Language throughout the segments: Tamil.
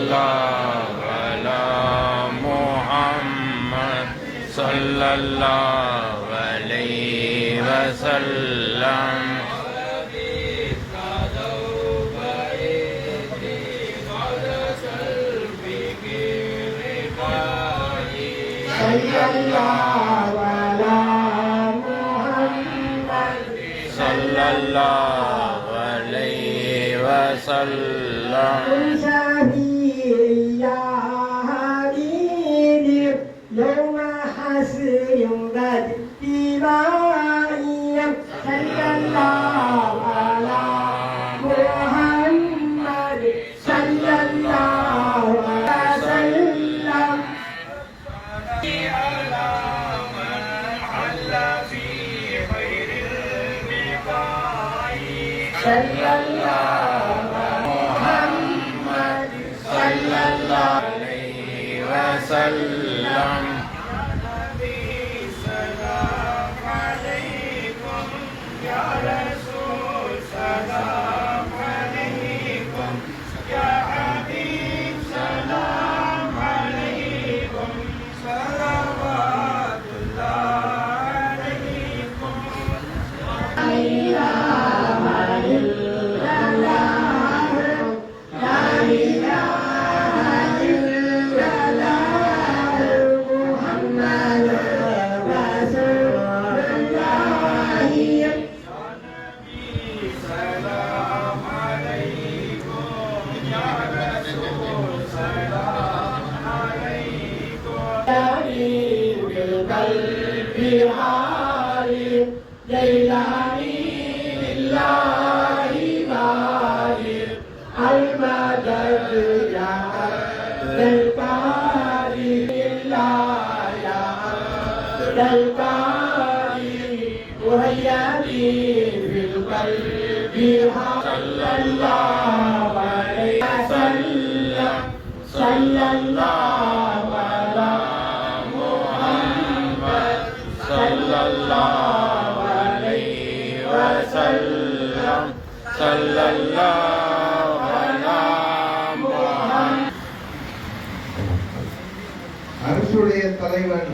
सल्लल्लाहु अला मुहम्मद सल्लल्लाहु अलैहि वसल्लम। सल्लल्लाहु अलैहि वसल्लम। அரசுடைய தலைவன்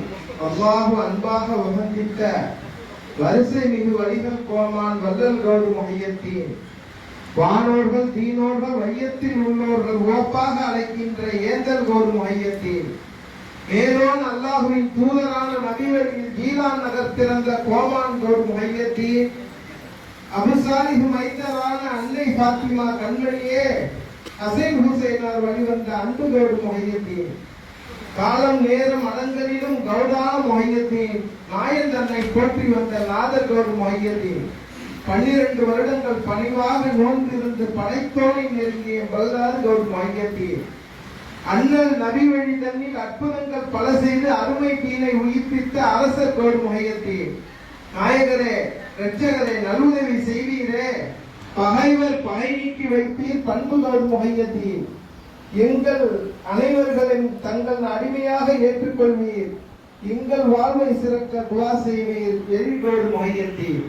அல்லாஹு அன்பாக உகந்திட்ட வரிசை மிகு வழிகள் கோமான் வல்லல் கௌடு முஹையத்தீன் வானோர்கள் தீனோர்கள் வையத்தில் உள்ளோர்கள் ஓப்பாக அழைக்கின்ற ஏந்தல் கௌடு முஹையத்தீன் மேலோன் அல்லாஹுவின் தூதரான நபிவழியில் ஜீலான் நகர் திறந்த கோமான் கௌடு முஹையத்தீன் அபுசாலிஹு மைந்தரான அன்னை பாத்திமா கண்மணியே ஹசைன் ஹுசைனார் வழிவந்த அன்பு கௌடு முஹையத்தீன் காலம் நேரம் அடங்கலிலும் கௌடான முஹையத்தீன் நாயன் தன்னை போற்றி வந்த நாதர் கௌடு முஹையத்தீன் 12 வருடங்கள் பணிவாக நோன்பிருந்து படைத்தோனை நெருங்கிய பல்தார் கௌடு முஹையத்தீன் அண்ணல் நபி வழி தன்னில் அற்புதங்கள் பல செய்து அருமை தீனை உயிர்ப்பித்த அரசர் கௌடு முஹையத்தீன் நாயகரே இரட்சகரே நலுதவி செய்வீரே பகைவர் பகை நீக்கி வைப்பீர் பண்பு கௌடு முஹையத்தீன் எங்கள் அனைவர்களையும் தங்கள் அடிமையாக ஏற்றுக்கொள்வீர் எங்கள் வாழ்வை சிறக்க துவா செய்வீர் எழில்கோடு முஹையத்தீன்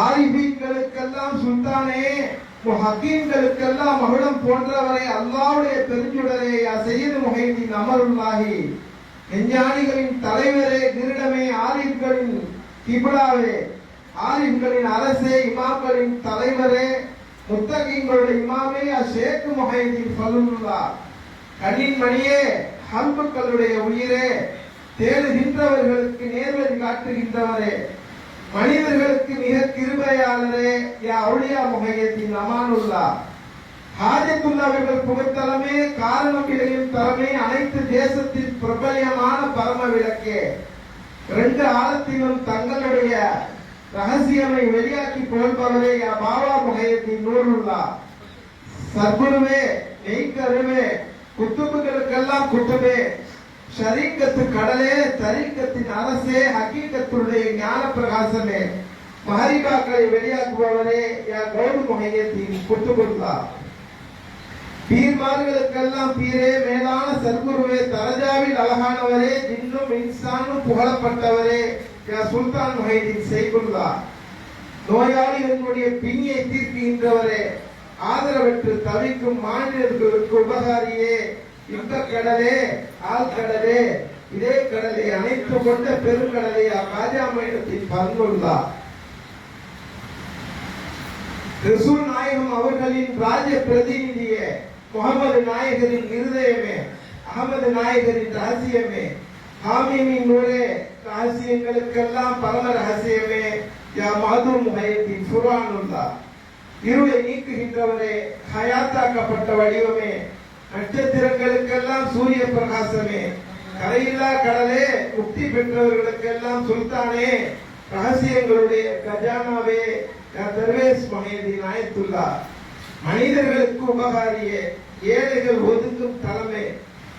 ஆரிஃபீன்களுக்கெல்லாம் சுல்தானே ஹக்கீம்களுக்கெல்லாம் மகுடம் போன்றவரை அல்லாஹ்வுடைய பெருஞ்சுடரே யா சையது முஹைதீன் அமருல்லாஹி விஞ்ஞானிகளின் தலைவரே கிரீடமே ஆரிஃப்களின் கிப்லாவே ஆரிஃப்களின் அரசே இமாம்களின் தலைவரே முத்தகீங்களுடைய இமாமே ஷேக் முஹைதீன் ஃபலுல்லாஹ் கண்ணின் மணியே ஹல்புக்களுடைய உயிரே தேடுகின்றவர்களுக்கு நேர்வழி காட்டுகின்றவரே மனிதர்களுக்கு மிக கிருபையாளரே யா அவுலியா முஹைதீன் அமானுல்லாஹ் ஹாஜத்துல்லாஹ்வின் புகழ்தலமே காரணம் விளையும் தரமே அனைத்து தேசத்தின் பிரபல்யமான பரம விளக்கே 2 ஆழத்திலும் தங்களுடைய ரகசியமை வெளியாக்கி புகழ்பவரே யா பாபா முஹைதீன் நூருல்லாஹ் சர்க்குருவே நெய்கருவே குத்துபுகளுக்கெல்லாம் குத்துபே ஷரீக்கத்து கடலே தரீக்கத்தின் அரசே ஹக்கீக்கத்துடைய ஞான பிரகாசமே மஹரிபாக்களை வெளியாக்குபவரே யா கௌடு முஹைதீன் குத்துபுல்லாஹ் பீர்மார்களுக்கெல்லாம் பீரே மேலான சர்க்குருவே தரஜாவில் அழகானவரே ஜின்னும் இன்சானும் புகழப்பட்டவரே யா சுல்தான் முஹைதீன் செய்குல்லாஹ் நோயாளிகளுடைய பிணியை தீர்க்கின்றவரே ஆதரவற்று தவிக்கும் மாநிலங்களுக்கு உபகாரியே, இன்பக் கடலே, ஆழ்கடலே, இதே கடலை அணைத்து கொண்ட பெருங்கடலை ராஜா மையத்தின் பன்னுள்ளா ரசூல் நாயகம் அவர்களின் ராஜ பிரதிநிதியே, முகமது நாயகரின் இருதயமே, அகமது நாயகரின் ரகசியமே, ஹாமீமின் நூலே, ரகசியங்களுக்கெல்லாம் பரம ரகசியமே, யா மது முஹையத்தின் ஃபுரானுல்லா, இருளை நீக்குகின்றவரே, ஹயாத்தாக்கப்பட்ட வடிவமே, நட்சத்திரங்களுக்கெல்லாம் சூரிய பிரகாசமே, கரையில்லா கடலே, முக்தி பெற்றவர்களுக்கெல்லாம் சுல்தானே, ரகசியங்களுடைய கஜானாவே, தர்வேஸ் மஹேதீன் ஆயத்துல்லா, மனிதர்களுக்கு உபகாரியே, ஏழைகள் ஒதுங்கும் தலைமை,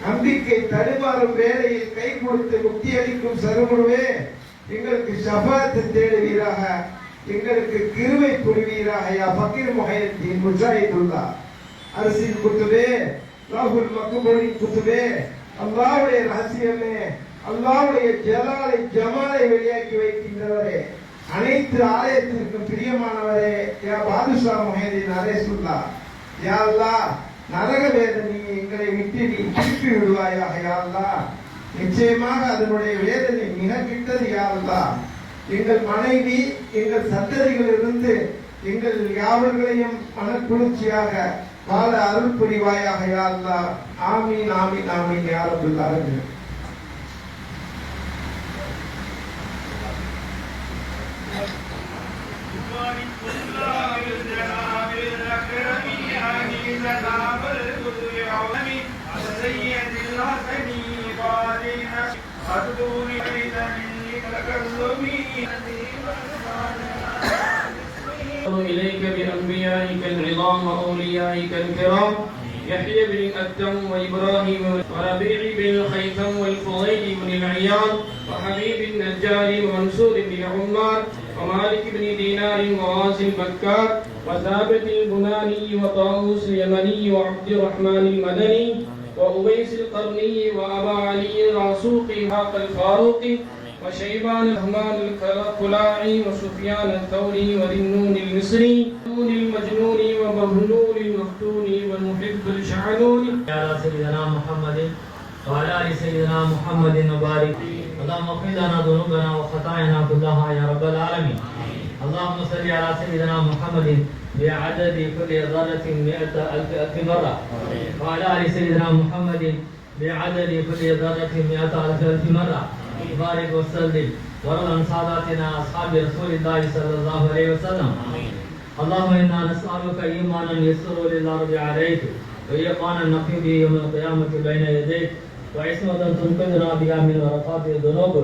நம்பிக்கை தடுமாறும் வேளையில் கை கொடுத்து முக்தி அளிக்கும் சருமுருவே, எங்களுக்கு ஷஃபாத் தேடுவீராக, எங்களுக்கு கிருபை புரிவீராக. யா ஃபக்கீர் முஹையத்தீன் முஜாஹிதுல்லா, அரசின் குத்துபே, லாஹுல் மக்பூலின் குத்துபே, அல்லாஹ்வுடைய ரகசியமே, அல்லாஹ்வுடைய ஜலாலை ஜமாலை வெளியாக்கி வைக்கின்றவரே, அனைத்து ஆலயத்திற்கும் பிரியமானவரே, யா பாதுஷா முஹைதீன் அரேசுல்லா, யா அல்லாஹ் நரக வேதனை எங்களை விட்டு நீ திருப்பி விடுவாயாக. யா அல்லாஹ் நிச்சயமாக அதனுடைய வேதனை மிக கிட்டது. யா அல்லாஹ் எங்கள் மனைவி, எங்கள் சந்ததிகளிலிருந்து எங்கள் யாவர்களையும் மனக்குளிர்ச்சியாக வாழ அருள் புரிவாயாக. யா அல்லாஹ் ஆமீன் ஆமீன் ஆமீன் யா ரப்பல் ஆலமீன். إليك بأنبيائك العظام وأوليائك الكرام يحيى بن الأكتم وإبراهيم وربيع بن الخيثم والفضيل بن العياض وحبيب النجار ومنصور بن عمار ومالك بن دينار وغازي البكار وثابت البناني وطاووس اليمني وعبد الرحمن المدني وأويس القرني وأبا علي العصوقي وحاق الفاروقي وشيبان الرحمن الخلاعي وسفيان الثوري وذنون المصري المجنون ومهلول المفتون والمحب الشعنون. على سيدنا محمد وعلى آل سيدنا محمد وبارك. اللهم اغفر لنا ذنوبنا وخطايانا كلها يا رب العالمين. اللهم صل على سيدنا محمد بعدد كل ذرة 100,000 مرة، وعلى آل سيدنا محمد بعدد كل ذرة 100,000 مرة. بارك وسلم ورضى عن ساداتنا أصحاب رسول الله صلى الله عليه وسلم. اللهم إنا نسألك إيمانا يسر للأرض عليك، ويقانا نقي به يوم القيامة بين يديك، وعصمة تنقذنا بها من ورقات الذنوب،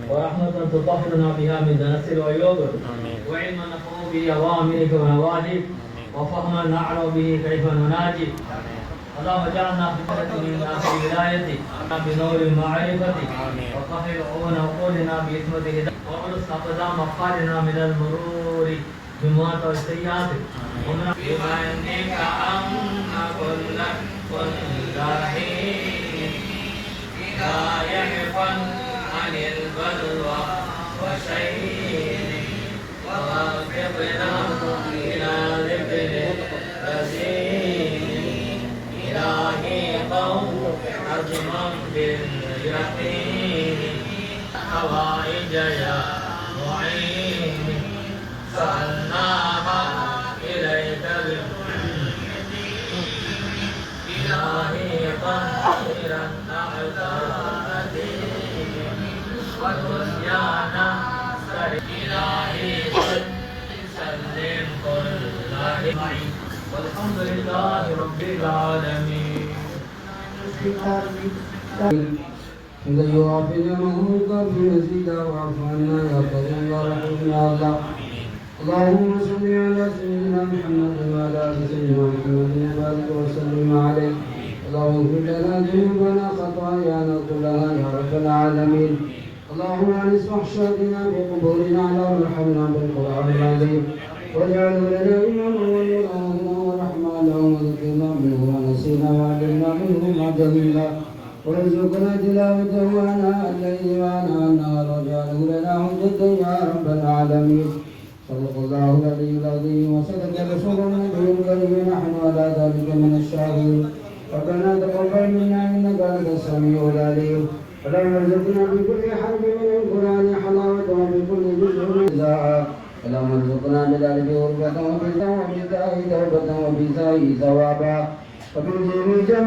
ورحمة تطهرنا بها من دنس العيوب، وعلما نفهم به أوامرك ونواهيك، وفهما نعلم به كيف نناجي. اللهم اجعلنا في من في ولايتك بنور المعرفة، وطهر عون عقولنا بإثمة هدايتك، وارس أقدام أفعالنا من المرور بموت والسيئات، ومن بمنك كل حين لا يحفظ عن البلوى وشيء، ووفقنا إلى ذكر الرزين إلهي قوم عظما باليقين، حوائج يا معين سألناها إليك إلهي طهرا أعداء والنسيانا إلهي سلم كل حين، والحمد لله رب العالمين. إذا يوافق المهلك في نسيدا واعف عنا يا كريم يا رحيم يا الله. اللهم صل على سيدنا محمد وعلى آل سيدنا محمد وبارك وسلم عليه. اللهم اغفر لنا ذنوبنا خطايانا كلها يا رب العالمين. اللهم انس وحشاتنا في قبورنا، اللهم ارحمنا بالقرآن العظيم، واجعله لنا إماما ونورا ورحمانا، وذكرنا منه ونسينا وعلمنا منه ما جهلنا، وارزقنا تلاوته آناء الليل وآناء النهار، واجعله لنا حجة يا رب العالمين. صدق الله العلي العظيم وصدق رسوله النبي الكريم نحن على ذلك من الشاهدين ربنا تقبل منا انك انت السميع العليم اللهم ارزقنا بكل حرف من القران حلاوه وبكل جزء جزاء اللهم ارزقنا بذلك غربة وبذاء توبة وبذاء ثوابا وبالجميع